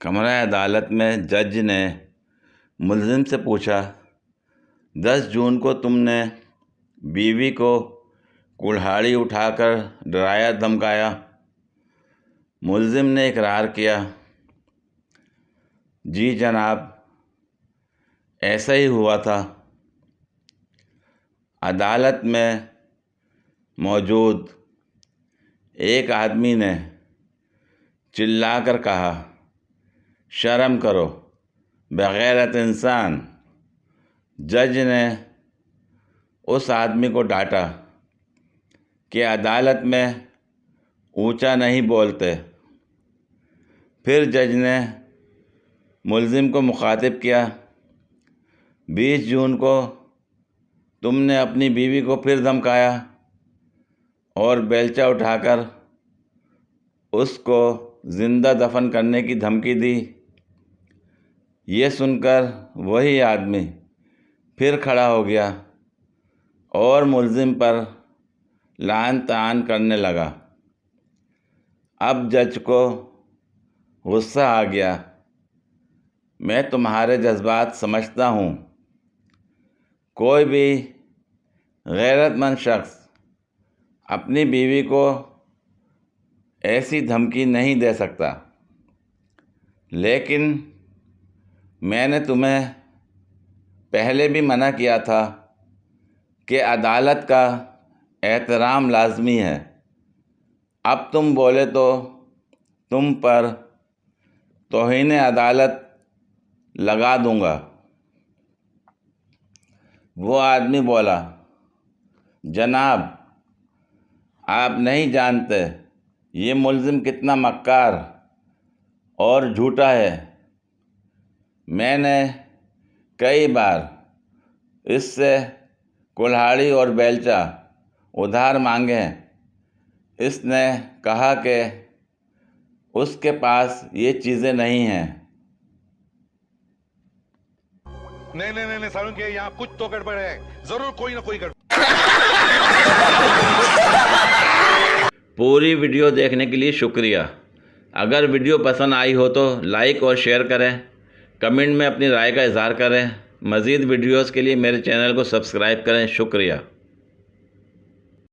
کمرہ عدالت میں جج نے ملزم سے پوچھا، 10 جون کو تم نے بیوی کو کلہاڑی اٹھا کر ڈرایا دھمکایا؟ ملزم نے اقرار کیا، جی جناب، ایسا ہی ہوا تھا۔ عدالت میں موجود ایک آدمی نے چلا کر کہا، شرم کرو بغیرت انسان۔ جج نے اس آدمی کو ڈانٹا کہ عدالت میں اونچا نہیں بولتے۔ پھر جج نے ملزم کو مخاطب کیا، 20 جون کو تم نے اپنی بیوی کو پھر دھمکایا اور بیلچہ اٹھا کر اس کو زندہ دفن کرنے کی دھمکی دی۔ یہ سن کر وہی آدمی پھر کھڑا ہو گیا اور ملزم پر لعن طعن کرنے لگا۔ اب جج کو غصہ آ گیا، میں تمہارے جذبات سمجھتا ہوں۔ کوئی بھی غیرت مند شخص اپنی بیوی کو ایسی دھمکی نہیں دے سکتا، لیکن میں نے تمہیں پہلے بھی منع کیا تھا کہ عدالت کا احترام لازمی ہے۔ اب تم بولے تو تم پر توہین عدالت لگا دوں گا۔ وہ آدمی بولا، جناب، آپ نہیں جانتے یہ ملزم کتنا مکار اور جھوٹا ہے۔ میں نے کئی بار اس سے کلہاڑی اور بیلچہ ادھار مانگے ہیں۔ اس نے کہا کہ اس کے پاس یہ چیزیں نہیں ہیں۔ نہیں سالوں کے یہاں کچھ تو گڑبڑ ہے، ضرور کوئی نہ کوئی گڑبڑ۔ پوری ویڈیو دیکھنے کے لیے شکریہ۔ اگر ویڈیو پسند آئی ہو تو لائک اور شیئر کریں، کمنٹ میں اپنی رائے کا اظہار کریں۔ مزید ویڈیوز کے لیے میرے چینل کو سبسکرائب کریں۔ شکریہ۔